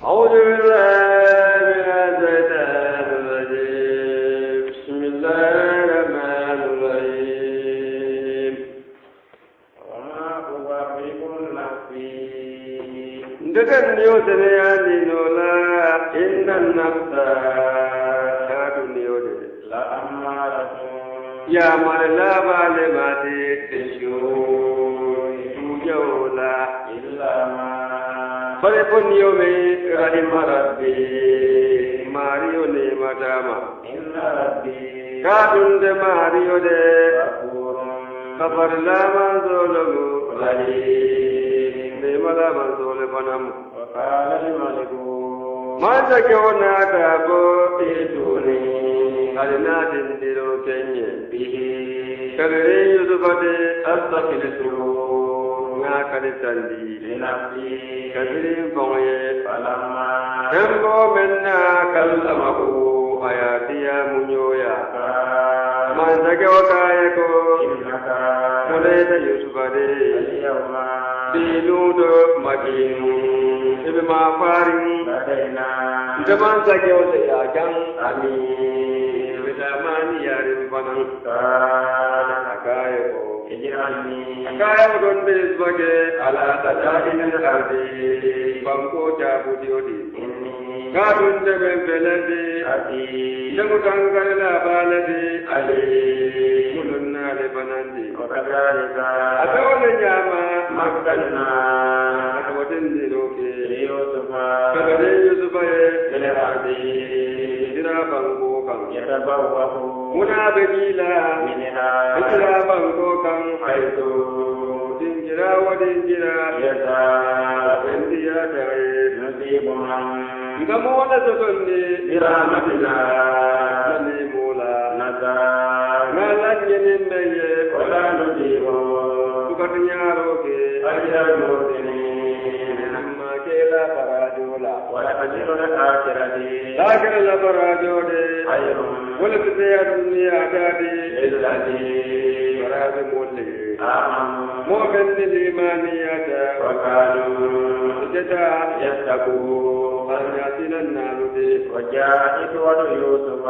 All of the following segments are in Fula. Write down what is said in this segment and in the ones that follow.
أعوذ بالله من الشيطان الرجيم بسم الله الرحمن الرحيم وما أبرئ نفسي دكان يوسف يدينولا إن النفس لا أمارة يا من لا بالمات تشوي جولا إلا ما فرقن يومي رحم ربي ماريو نيمتاما إن ربي كاتن ماريو دي كفر لا من ظلم رحيم نيملا من ظلم وقال الملك ما تكونا تابو إيتوني أدنا تندلو كني به كبري يوسفتي أستقلتو ngakali tandi linafsi kabirin fonye falama tembo menna kallamahu ayatiya munyoya manzage wakaya ko innaka muleta yusufade aliyama biludo makinu ibma farin badaina jaman zage wata yajan amin bidamani yarin fanan akaya ko akaya udon besbage ala tajahil al-ardi bangko jabudi kadun debe beladi ati jamutangal la baladi ali mulunna le banandi wakadalika atawala nyama makkalna atwadin diroke yusufa kadare yusufa ele ardi dira bangko kam yatabawahu munabila minha dira bangko kam aitu dinjira wadinjira yata bendiya tare nasibum ngamola sokonde biramatina nalimula nata nalanyene meye wala nodiho tukatnyaro ke ayamodini namma kela parajola wala ajruna akhirati lakira la parajode ayrum wala biya dunya dadi illati paraj molle mu'min limaniyata wa kanu jada yastaku أرجعتنا النار وجاءت يوسف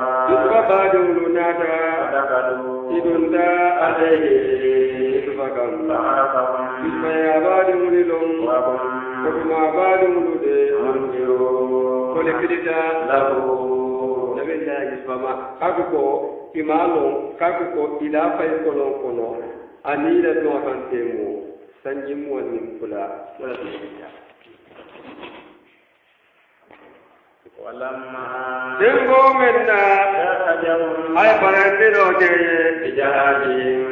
بعدوا نادا إذن عليه فكم فعرفهم ما بعدوا لهم وما بعدوا لهم ولكذا له نبي الله يسمع كاكو إمامو كاكو إلى فيكولون كونو أني لا نوعان تيمو سنجمو ونمفلا ولا تنجم ولما دمو منا أي فرندي روجي بجهادهم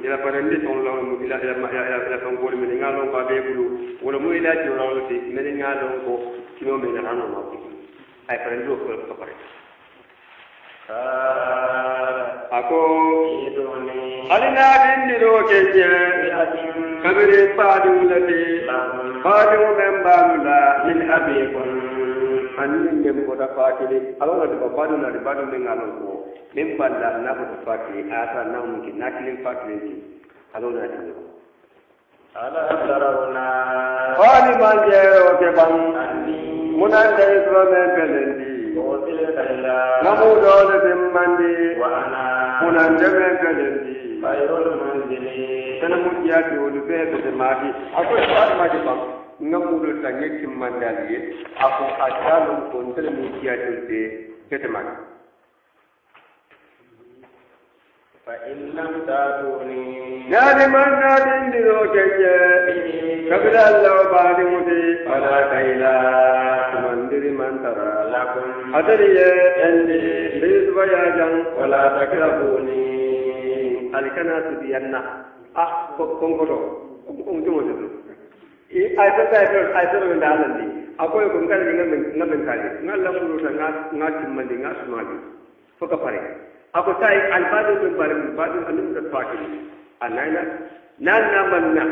إلى فرندي تونلون إلى تونقول من ينالون كابيبلو ولا مو إلى جورالو تي من ينالون كو كيلو من الهانو ما أي فرندي روجي كبرت أكو ألينا دندي روجي كبرت بعدو لدي بعدو من بالولا من أبيكم annin dem ko da fatili alona de babadu na de badu de ngalo ko min balla na ko fatili asa na mun ki nakilin fatili ki alona de ala tarawna qali man jero ke ban munan de ko men pelendi o tile kala namu do de mandi wa ana munan de men pelendi bayrul manzili kana mu ya de o be de mati ako ma de ban ngamudo tanye timmandali ako ajalo kontel media tulde ketemak fa illam tatuni nadi manna dindiro keje kabila allah baadi mudi ala kaila mandiri mantara lakum adariye endi bizwaya jang wala takrabuni alikana sudiyanna kongodo kongodo I said in the island, I call you nothing carry, not long not timandi, not smart. For a party. I could say, I'll buy the body and the party. And Nana,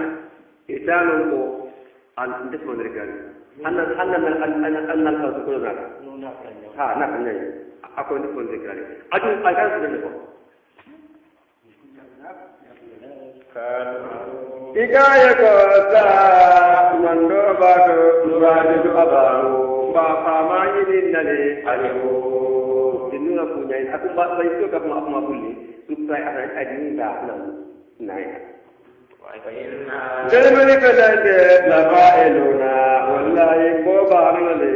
Italo, and this one again. And nothing. I call this one again. I can't remember. Ikaya kosa mando abado nuradu abaru bapa majidin nale alihu dinuna punya ini aku mbak itu kamu aku mabuli supaya ada adin dah naik. Jadi mereka saja laba eluna wallahi kobaran le.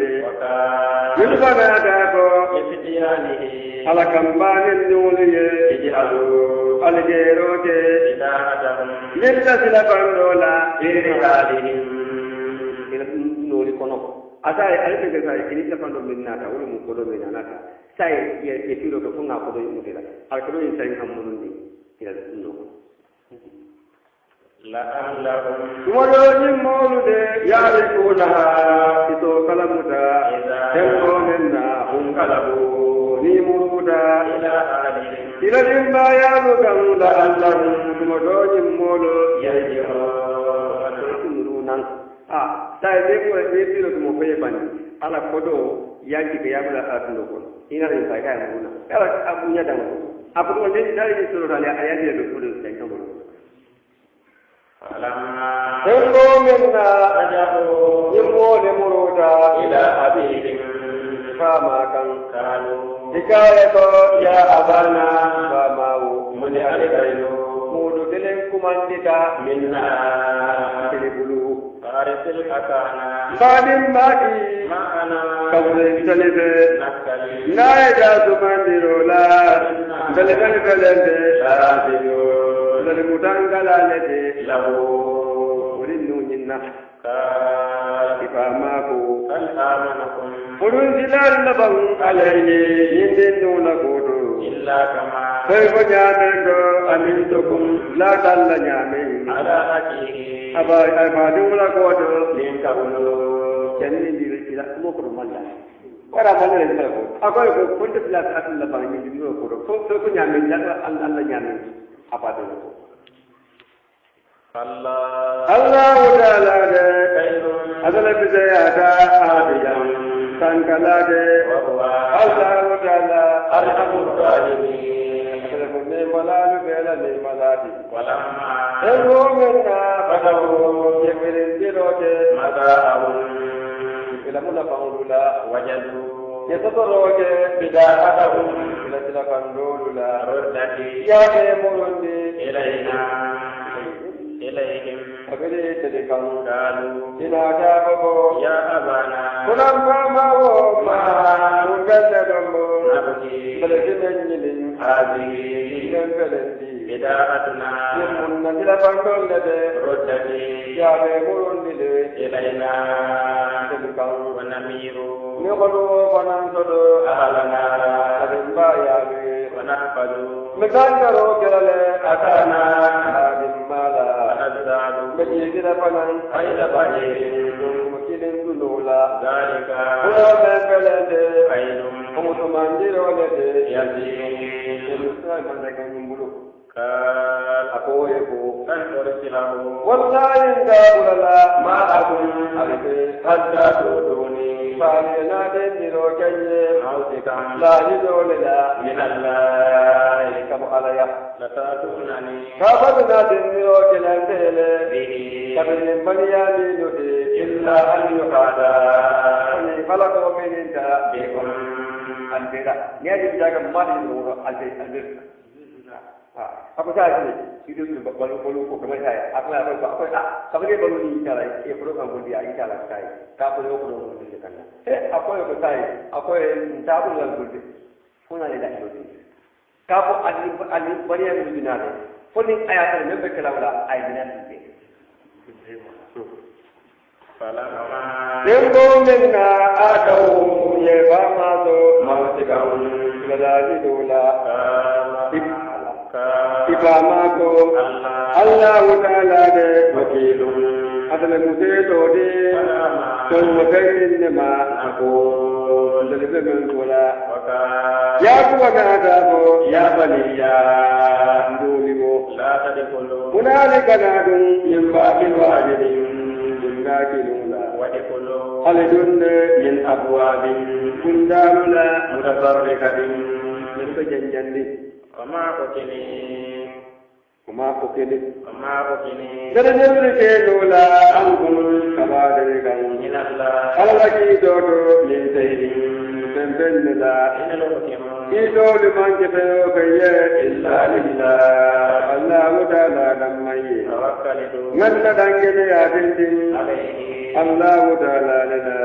Yulbana ada ko ala kambanin nuliye ijalu aligero ke lilla sila bandola irhalihim ila nuri kono asai alpe ke sai ini tapando minna ta ulu mu kodo minna nata sai ye tiro ko funga kodo mutila al kodo in sai hamundi ila no la allahum wala nimulude yarikuna ito kalamuta tempo minna hum kalabu nimuda ila alihim ila limba ya lugan la allahum modoji molo yarjiho aturunan sai de ko e tiro ko mo fe bani ala kodo yanki ke yabla atuno ko ina rin sai kai muna ala abunya dan abu ko ne dai suru dali ayati do ko sai kan mo Tempo minna rajahu yimole muruda ila abihim fama kan kalu dikayato ya abana famau muni alikainu mudu delen kumandita minna tilibulu arisil akana badim baki maana kawre talebe nakali la yajasu mandirola dalgan galende sharabiyo dal mutangalalete lahu urinu nyinna ka ifamaku al amanakum urun dilal labam alayhi yindinu lagodo illa kama sayfa jadando amintukum la dalla nyamin ala akihi aba amadu lagodo linkawlo janni dirila mokro malla wara malla ko akoy ko kuntu la atul labam yindinu lagodo ko nyamin la Allah nyamin apa tu? Allah Taala de adalah bisa ada abidam sangkala de Allah Taala arhamur rahimin adalah punya malalu bela ni maladi walamma elomena padahu yemirindiro de madaun ila mula paulula wajadu yatoroge bida'ahum ila tilakandulula ruddati ya murundi ilayhim abiri tadikam dalu ila jababo ya abana kunam famawo ma ugaddagambo nabki balajinyin hadi ilangalendi bida'atuna yamunna tilakandulade ruddati ya murundi ilayna tadikam wa namiru Nukulu panantodo ahalana adimba yawe wanafadu Mekandaro kelale akana adimmala anazadu Mejidira panan ayla baye Mukilin dulula Zalika Kula mempelende Ainum Umutumandiro lede Yazi Ilusai mandagang mbulu Kal Akoyeku Kantor silahu Wallahi ulala ma'akum Alife Hadda tuduni فعلنا دينيرو كيه موتكم لا يدولنا من الله كم عليا لتاتونني فعلنا دينيرو كنانتيل به كمن بنياني ندي إلا أن يقعدا فلقوا من انت بكم البيرا نيجي بجاك مالي نورو البيرا Aku saya ni, itu balu ko kemana saya? Aku nak apa? Kamu ni balu ni cara, perlu kamu dia cara saya. Kamu perlu dia kan? Apa yang saya? Apa yang tak perlu lagu dia? Pun ada dah itu. Kamu ali banyak yang bina ni. Pun ayat ni memang kalau ayat bina ni. Tempo minna atau ye bamaso mautikam ladadi dola. Ifamako Allah Taala de wakilum adala mutedo de tawakain ma ako dalbe mengola ya kuwa nada bo ya baliya ndulimo la tadkhulu hunalika nadun yimba bil wajidin dunakiluna wa dkhulu alidun min abwabin kundaluna mutafarrikatin min janjandi Wama kutini Kuma kokini. Jadi jadi kelola angkul kabadere kan. Alaki dodo lintehi sembendela. Ido liman kepero kaya illa lillah. Allah Taala damai. Nganda dangene adindi. Allah Taala lana.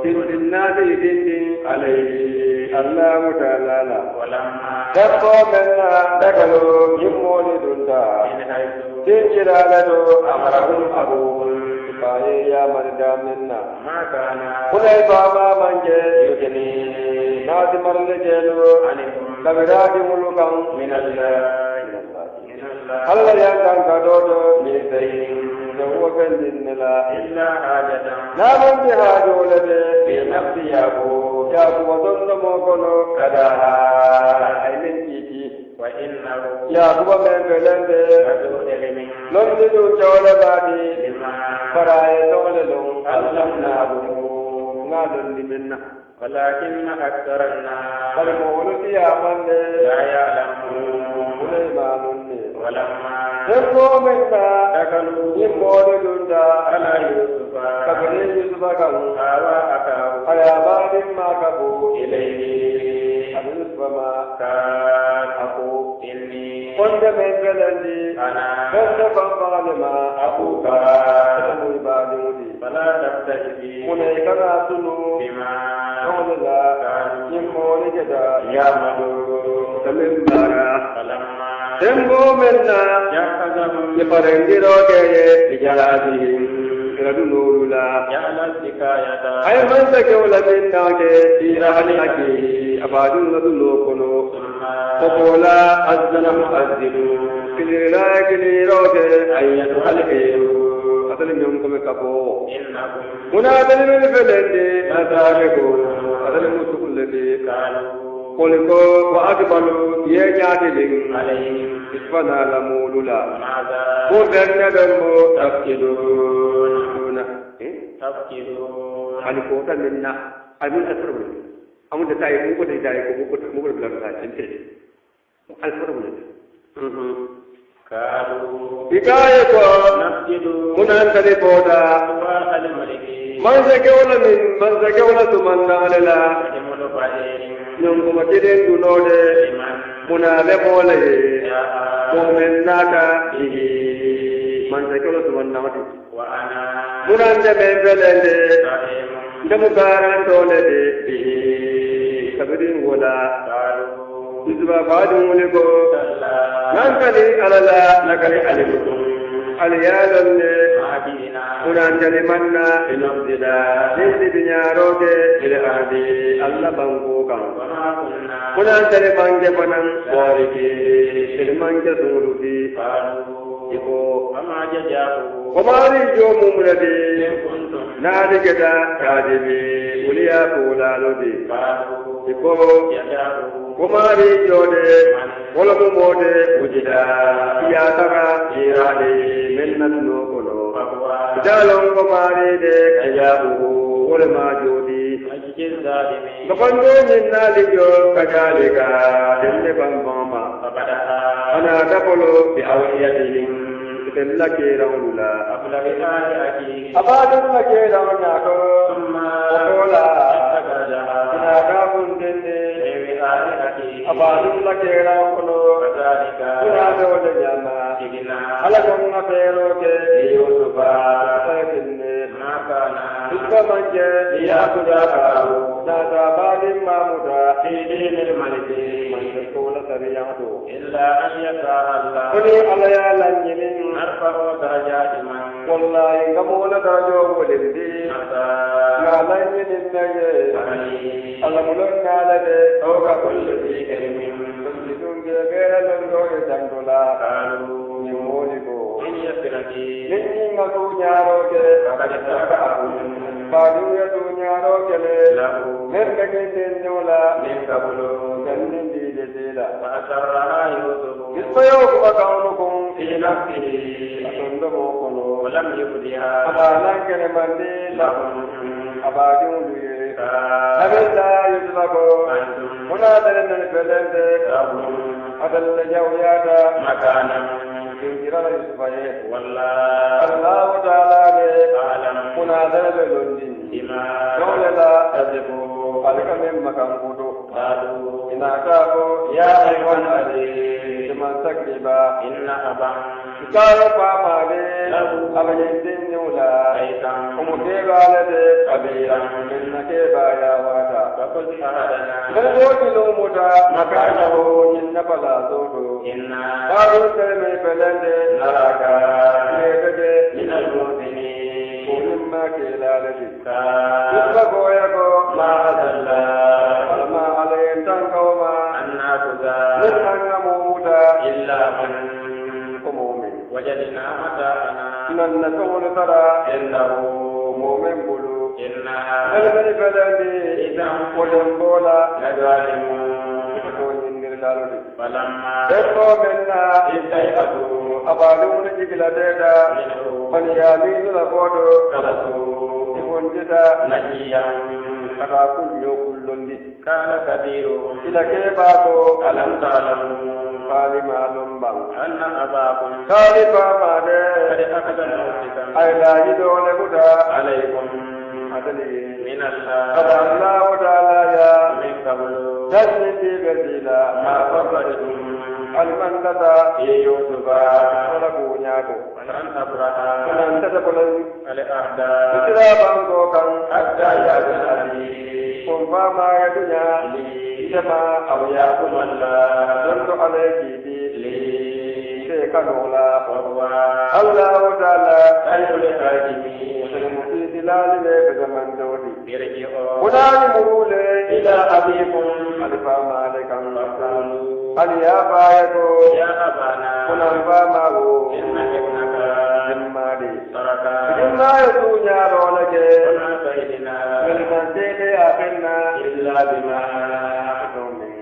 Tinna dindi alaihi. Allah Taala la. Dabbo menna dagalu yimmoni dunda. Tinjiralado amarahum abun. Baye ya marda minna. Kulai baba manje yujeni. Nadi marle jelu. Kabiradi mulukam minallah. Allah yang kan kadodo mintayin. Zawakan dinnila illa hajatan. Namun jihadu lade fi nafsi yaku. Yaku wadonna mokono kadaha. Ainin kiki. Wa innahu. Yaku wa membelende. Londi du jawla badi. Faraye dole lung. Allamnahu. Ngadun diminna. ولكن أكثر الناس فالمولد يا من لا يعلمون ولما تقوا منا تكلوا يمولد على يوسف كبري يوسف كانوا أكاو على بعض ما كبوا إليه يوسف ما كان أخو إني كنت من بلدي أنا كنت فقال ما أخوك فلا تبتئسي منيك راسلوا بما Tempo menna Yeparengiro keye Ijalazihim Iradunurula Ay mansa keola minna ke Irahali aki Abadun Radulokono Popola Azzana muazzidu Kilira kiliro ke Ayyatu halkeyu Atali nyumkome kapo Muna atali mifelendi Natareko Atali musukulleti Koliko wa akbalu yenyadilin Alayhim Isfana lamulula Mudanna dambo Tafkiduna Alikota minna Amin asrabu Amun da tayi muku da tayi ko muku da blan ta cinte Asrabu Ikaye ko munan tali boda man zake wala tumanna alela nyongo matiden dunode muna le bole momen naka man zake wala tumanna mati munan de bembelende ndamu garan dole de kabirin wala Isba badun uliko nankali alala nakali alimukum aliyalanne unanjali manna inabdila nisi binyaroke ile ahdi alla bangukan unanjali mange panan wariki ile mange suluti iko kumari jo mumradi nadi keda kadimi uliya kulalodi iko kumari jode wala mumode ujida ya tara irade minnat lokono jalon kumari de kayabu wala majodi Bakondo minna lijo kajalika dende bambama ana dapolo bi awiyatihim tella kerawula abadun kerawna ko ola ina kabun dende abadun kerawono ina dole jama alakon apero ke yusufa sayinne Isba manje yakudahu nada badim mamuda idinil maliki manje kola sariyadu illa an yata Allah kuni alaya lanyimin arfa'u darajati man wallahi gamola darajo wolindi na lanyimin naye alamulun nalade oka kullu dikarimin dunge gera londo jandola kalu nimuliko Ninni ngatu nyaro ke kakajata abun Badu ya tu nyaro ke le Merka kente nyola Ninka bulu Gannin di desela Masarraha yusufu Ispayo kuwa kaunukum Fi nafsihi Asundo mokono Walam yubdiha Abanan kene mandi Lahun Abadun duye أبدا يطلقوا هنا دلنا الفلند أدل جوياتا مكانا ينجر يسفيه والله الله تعالى أعلم هنا دلنا الفلند دولة لا تذبوا فلك من مكان قدو قالوا إن أتاكوا يا أيها العزيز من تكذبا إن أبا قال فما لي أبجد ولا ومكيبا لدي قبيلا من كيبا يا وادا فقل شهدنا فلوكلوا متى مكانه إن فلا زودوا قالوا سلمي فلند نراك من المؤمنين ومما كيلا لدي يطلقوا يكو ما أدلا فلما عليهم تنكوما أنا كذا نسحن موتا إلا من مؤمن وجدنا متاعنا من نكون ترى إنه مؤمن بلو إنها البلد إذا وجنبولا لظالمون فلما تبقوا منا استيقظوا أبادون جبلتنا فليامين لقودوا كبسوا يكونجتا نجيا فراكل يوكل كان كبيرهم إلى كيباكو ألم تعلموا قال معلوم بان أن أباكم قال فما قد أخذ موسكا أي لا يدون بدا عليكم من الله قد الله تعالى يا من قبل تسلتي بذيلا ما فرقتم المنتدى في يوسف ولكو نياكو ولن أبرها ولن تدخلوا الأحداث إسرابا دوكا حتى يأذن لي قم فما يدنيا لي كما أو يأكل الله دلت عليك لي سيكنولا وهو الله تعالى خير الحاكمين في ظلال لك زمن دودي هنا مرولي إلى أبيكم ألفا مالكا فقالوا هل يا فايكو يا أبانا هنا فامه إن ابنك جمالي تركا إنا يسون يا رولك وما بيننا من سيد أخنا إلا بما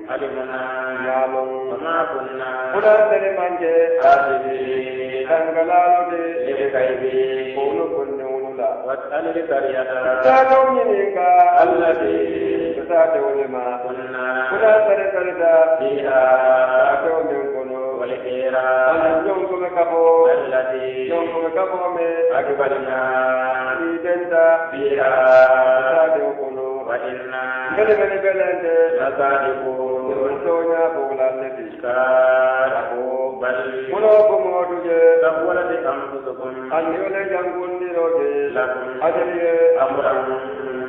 علمنا يعلم وما كنا هنا سلمان آسفين تنقلالو لكيبي قولوا كنوا واسأل القرية تاتوا منك التي تتاتوا لما كنا سرسلتا فيها تاتوا منكم والحيرة ونجمكم كفو التي جمكم كفو من أكبرنا في جنة فيها تاتوا وإنا كلمة بلد نصادقون ونسونا بولا التي كارهوا بل قلوبكم وجه تقولت أنفسكم أن يولي نيروجي لكم أجري أمرا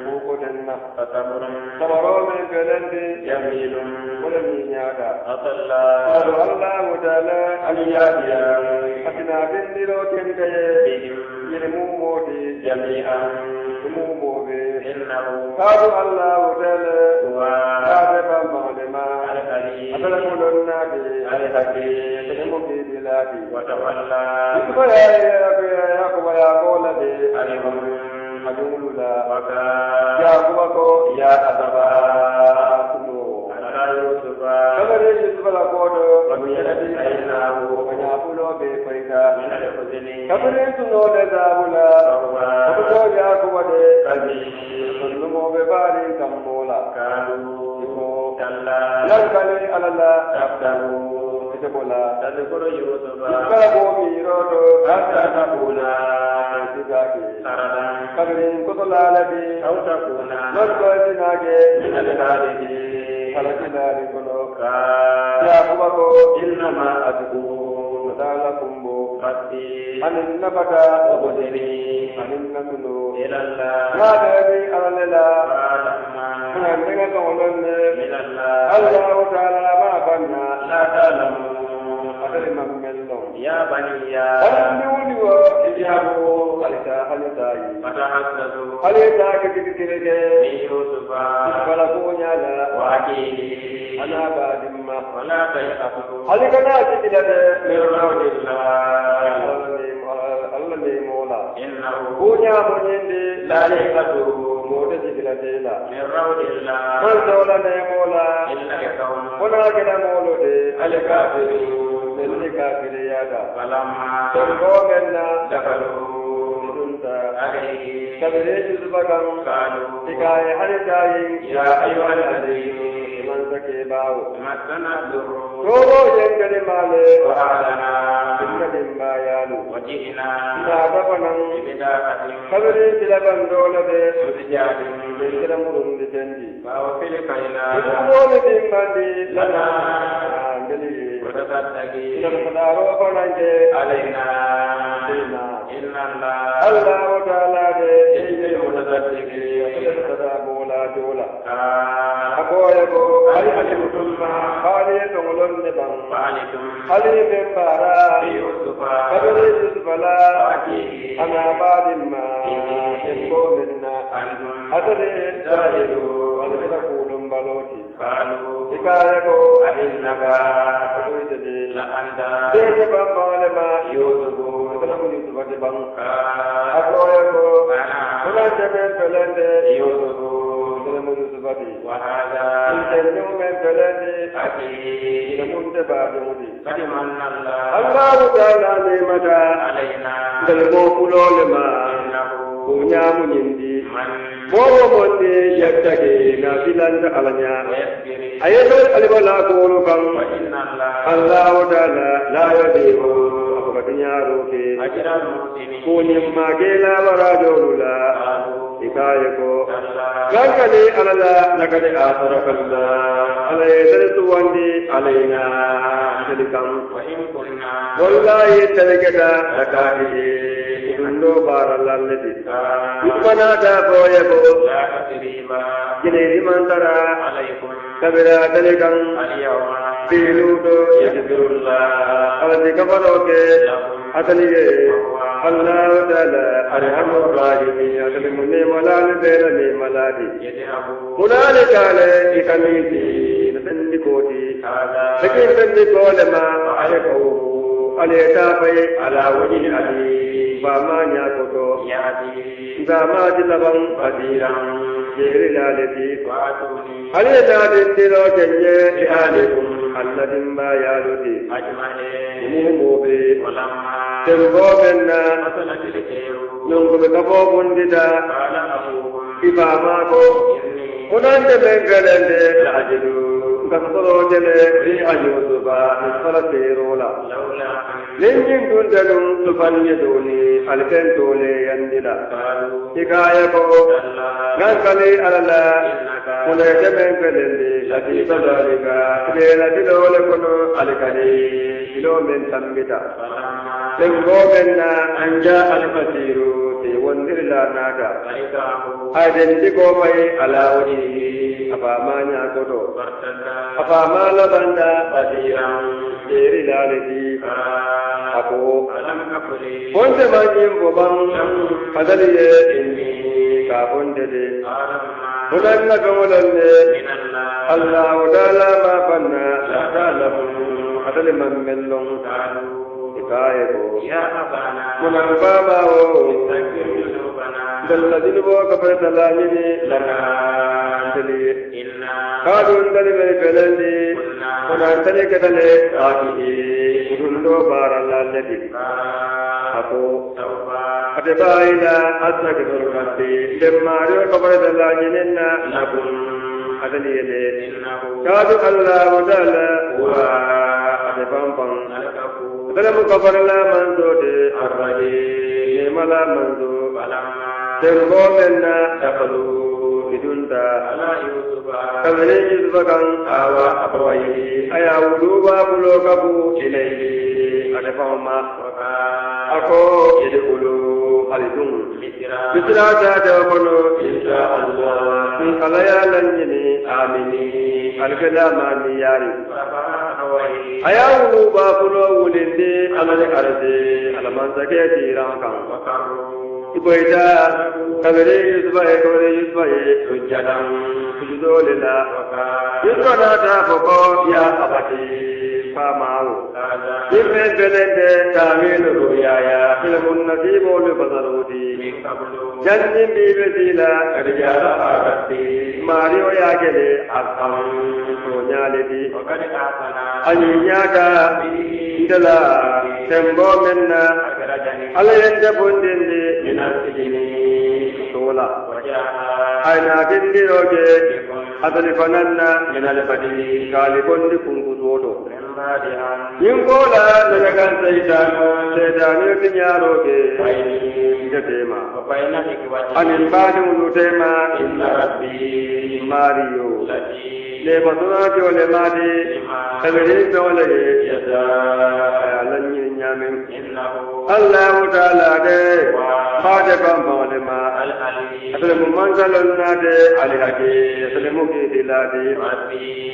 فوقنا فصبر من بلد جميل ولم ينادى أصلى الله تعالى أن يأتي أتنا بالنيروجي بهم يلموموتي جميعا إنه قالوا الله تعالى كاتبا مغلما أتلكم النبي الحكيم في بلادي وتولى يعقوب يقول لي أجول لا يعقوب يا أبا على يوسف كبر يوسف لقود وميلد أيناه ويعقوب بفيدا من الحزن كبر يسنو لذابلا وكتو يعقوب كذي سنمو ببالي كمبولا كانوا كلا ينكلي على الله تفتروا تقولا تذكر يوسف تذكروا ميروتو حتى تقولا تذاكي سردا كبرين كتلا لبي أو تكونا نذكر تناكي من الخالدين فلكنا لكنوكا يعقوب إنما أتقول لكم بفتي أن النبتا وبدني أن النسلو إلى الله ما تبي على الله من عندك قولا من الله تعالى ما بنا لا تعلموا أدري من ملهم يا بني أنبئوني إجابوا هلتاي فتحسسوا هلتاي كتيرك من يوسف فلكوني على وأكيد أنا بعد ما ولا تيأسوا هلكنا تجد من روض الله مولا إنه كونيا منيندي لا يقدر موت جلتيلا من روض الله من زولا مولا إلا يكون هنا كده مولود الكافرين الكافر يدا فلما تقومنا دخلوا عليه كبريت سبكم قالوا حكاية حركاين يا أيها العزيز من سكي باو مسنا الضر توبو ينكل مالي وأعلنا إن ما يالو وجئنا نادفنا ببداءة كبريت لبن دولة سجاد من كلمهم بجنجي فأوفي لكينا يقومون بمبادي لنا وتصدقي نمخدارو فننجي علينا إن الله تعالى إني متصدقي وتصدقوا لا جولا أقولكم هل علمتم ما خاليتم لنبا هل من بارا يوسف قبل يوسف لا أنا بعد ما ينبو منا أدري الجاهلون ولتقولوا بلوتي قالوا حكايكم أئنك لأنت ليس بمالما يوسف ولم يوسف بنكا أقولكم أنا من فلند يوسف ولم يوسف وهذا الجنة من فلند أخي لمنتبه قد من الله تعالى نعمة علينا للموكل لما كنيا منيندي مومون يبتغي نافلا علينا أيضا الولا كولكم الله تعالى لا يضيع أبدا روكي كوني ما كلا وراجولا إكايكو كاكني على لا لقد آثرك الله على يدرسواني علينا تلكم والله تلكتا لكاهي كندو بار الله الذي يتمنى تابو يبو جنيه من ترى عليكم كبرا تلكم اليوم بيلوتو يكبر الله على كفروك أتليه الله تعالى أرحم الراحمين أتلمني ملال بيرني ملادي هنالك على كميتي نتندكوتي لكن تندكو لما عليكو عليتافي على وجه علي فما نياكوتو زما جلبان قديرا جير لالتي علينا دندلو جنيه لآلكم الذين ما يالوتي إنهم بي تنبوغنا ننقل كفو بنددا إفاماكو هنانت بنقلن لعجلو كسرو جلي ريع يوسفا نصر سيرولا لنجن كنتم تفنيدوني الكن تولي يندلا حكايكو ننقلي على الله كنت بنقلن لكي ذلك كبيرا تلو لكنو الكني كيلو من تنبتا تنبوغنا أن جاء الفسير تيوندر لا نادا أدنتكو في على وجهه أفاما ناكدو أفاما لبندا بصيرا جير لالتي أكو كنت من ينبوبان فدلي إني كافنددي هناك قولن الله تعالى ما فنا لا تعلمون أدل من لهم كايبو يا أبانا من البابا الذين كفرت لامني لنا قالوا دلي بلدي كنا تلك دلي آتي كندو بار الله الذي أكو أتباعنا أستغفر ربي لما كفرت لامننا نكون أدلي قالوا الله تعالى هو أتباعنا دلم كفر لا منزود الرجيم لا منزود تنبو منا دخلوا بدونتا على يوسف كمن يوسف كان آوى أبويه أيا ولوبا بلوكبو إليه أدفعما أكو يدخلوا خالدون بسرعة تجاوبنوا إن شاء الله من خلايا لنجني آمني الكلام مياري أيا ولوبا بلو ولندي على الأرض على من سكيتي رانكا إبويتا كبري يسبعي سجدا سجدوا لله يسرنا تافقوا يا أبتي فاماو يمن بلند تامين رؤيايا علم النسيب لبصرودي جنن بيبسيلا رجال آغتي ماريو يا كلي أرقم سونيالتي أنياكا دلا تنبو منا ala yende bondinde sola ayna dindiroke adali fananna minal badi kali bondi kunkutoto yinkola nagagan seydano tiñaroke jetema anin mbani ulutema mariyo leba sonati ole madi tabirin dole alanyi nyamin Allahu ta'ala de bade bambole ma asale mumangalon nade alihadi asale mukidiladi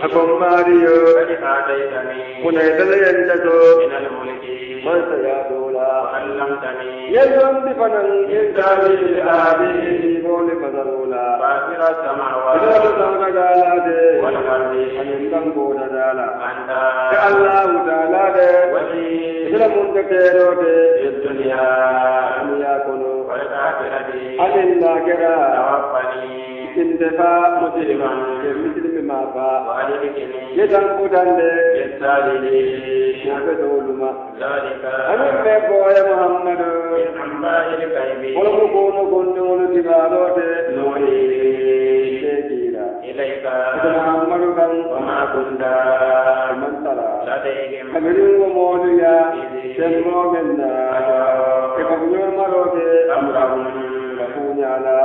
akom mariyo kunay dalayan to man sayadola yelon di panan yendali adi bole padalola basira samawa Anindang boda dala, ke Allah Taala de, islam untuk terote, dunia kono, aninda kera, indefa musliman, muslim mapa, yedang budande, nabe doluma, anin me boya Muhammad, walau kono kono dibarote, Muhammad kan Muhammad mantara kamiru moduya semmo menna ekabunyor maroke amram kapunya la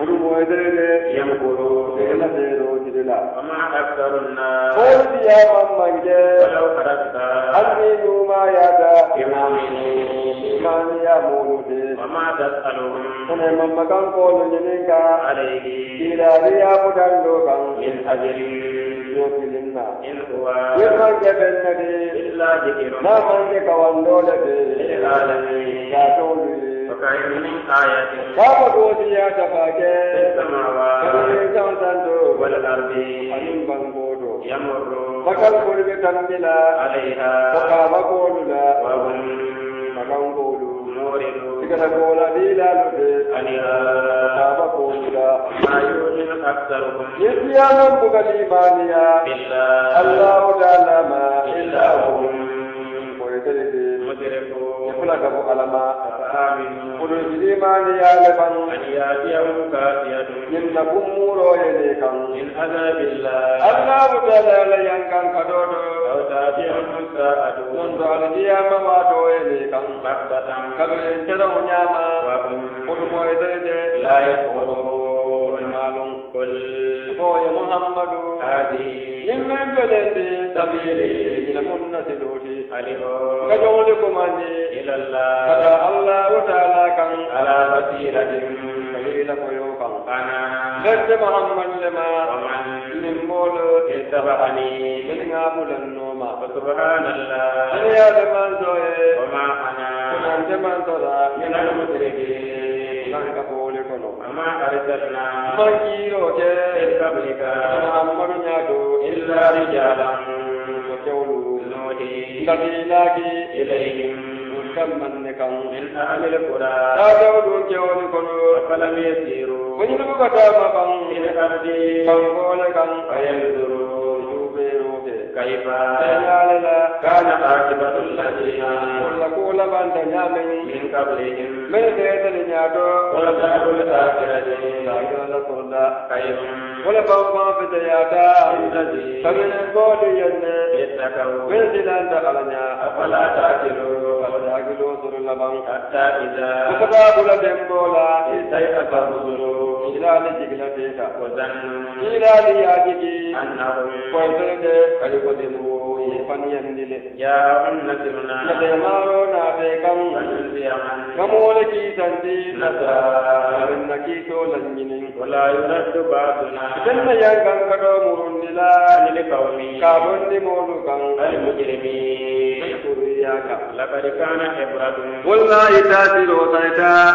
odu moedele yamkuru ela dero jidela ama aktharunna odiya mamanje walau karakta aminu ma yada imaniya mulude ama tasalum kone mamakan ko nyeninga alayhi ilariya budando kan min ajri yokilinna in huwa yirman jabennade illa jikirun ma manje kawandole de alamin ya tolu فكأين من آية كابوسيا تفاكي السماوات والأرض يمر فكالكل بتنزلا عليها فكابقولنا وهم موردون تكتقول ديلا عليها فكابقولنا ما يؤمن أكثرهم يسيانا بكالإيمانيا بالله الله تعالى ما إلا هم يقول لك علما قل الإيمان يا لبن أن يأتيهم كافية إنكم مروا إليكم من عذاب الله الله تعالى ينكن كدود أو تأتيهم الساعة منذ القيامة واتوا إليكم بغتة كبر تدعوا نعما قل موعدين لا يشعرون معلوم قل هو يا محمد هذه يمن بلد سبيلي لكم نسلوتي كجولكم أني إلى الله كذا الله تعالى كان على بصيرة قليلا ويوكا أنا لست محمد لما ومن من مول اتبعني من عبد النوم فسبحان الله يا من زوي وما أنا من من صدى من المشركين لن أقول لكم وما أرسلنا من يروج قبلك محمد يدعو إلا رجالا وجولوا سبيلاك إليهم كمن من أهل القرى لا تولوا جول كنوا فلم يسيروا وجدوا كتابا من الأرض فانقولك فينظروا شوفوا كيف كان عاقبة الذين كل بند من قبلهم من ذات النيادو ولدار الآخرة خير ولبوما فتياتا فمن القول ينه يتقوا ويزلان دخلنا أفلا تأكلوا فلتأكلوا سر اللبن حتى إذا وكتاب لبنبولا استيقظ الرسل إلى لجلتك وظنوا إلى لياجك أنهم ويسرد كيقدموا فنيندل يا أنسرنا نتمارو ناتيكم كمولكي سنتي نسارنكي سولنين ولا يرد بعضنا جنة ينكن كدو مرندلا للقوم كابن مولوكا المجرمين لقد كان عبرة والله تاتلو سيتا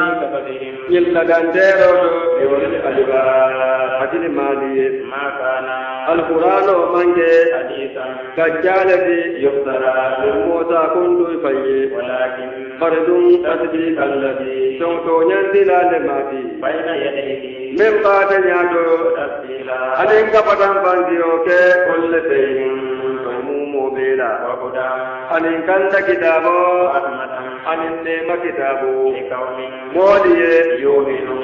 إلا دانتيرو يولي الألباب حجل مالي ما كان القرآن منك حديثا كجالتي يفترى للموتى كنت فيه ولكن فرد تصديق الذي سوتو ينزل لماتي بين يديه من بعد يدو تفصيلا ألينك فتن فانتيوك كل شيء بلا وهدى ألينك أنت كتابه anin ne makitabu modi ye yominu